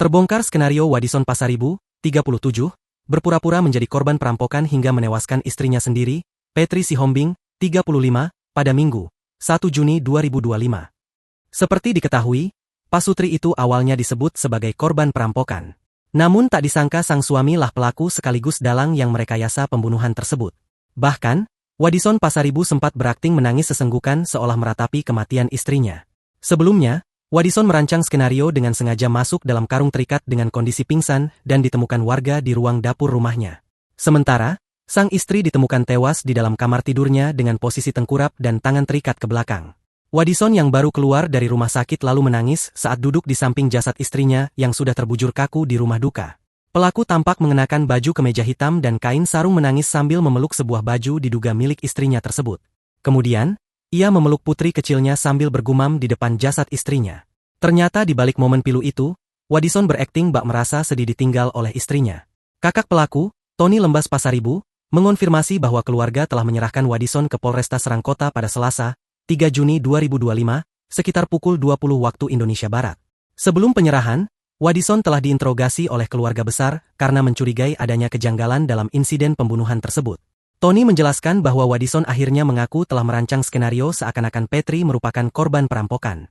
Terbongkar skenario Wadison Pasaribu, 37, berpura-pura menjadi korban perampokan hingga menewaskan istrinya sendiri, Petri Sihombing, 35, pada Minggu, 1 Juni 2025. Seperti diketahui, pasutri itu awalnya disebut sebagai korban perampokan. Namun tak disangka sang suami lah pelaku sekaligus dalang yang merekayasa pembunuhan tersebut. Bahkan, Wadison Pasaribu sempat berakting menangis sesenggukan seolah meratapi kematian istrinya. Sebelumnya, Wadison merancang skenario dengan sengaja masuk dalam karung terikat dengan kondisi pingsan dan ditemukan warga di ruang dapur rumahnya. Sementara, sang istri ditemukan tewas di dalam kamar tidurnya dengan posisi tengkurap dan tangan terikat ke belakang. Wadison yang baru keluar dari rumah sakit lalu menangis saat duduk di samping jasad istrinya yang sudah terbujur kaku di rumah duka. Pelaku tampak mengenakan baju kemeja hitam dan kain sarung menangis sambil memeluk sebuah baju diduga milik istrinya tersebut. Kemudian, ia memeluk putri kecilnya sambil bergumam di depan jasad istrinya. Ternyata di balik momen pilu itu, Wadison berakting bak merasa sedih ditinggal oleh istrinya. Kakak pelaku, Tony Lembas Pasaribu, mengonfirmasi bahwa keluarga telah menyerahkan Wadison ke Polresta Serang Kota pada Selasa, 3 Juni 2025, sekitar pukul 20 waktu Indonesia Barat. Sebelum penyerahan, Wadison telah diinterogasi oleh keluarga besar karena mencurigai adanya kejanggalan dalam insiden pembunuhan tersebut. Tony menjelaskan bahwa Wadison akhirnya mengaku telah merancang skenario seakan-akan Petri merupakan korban perampokan.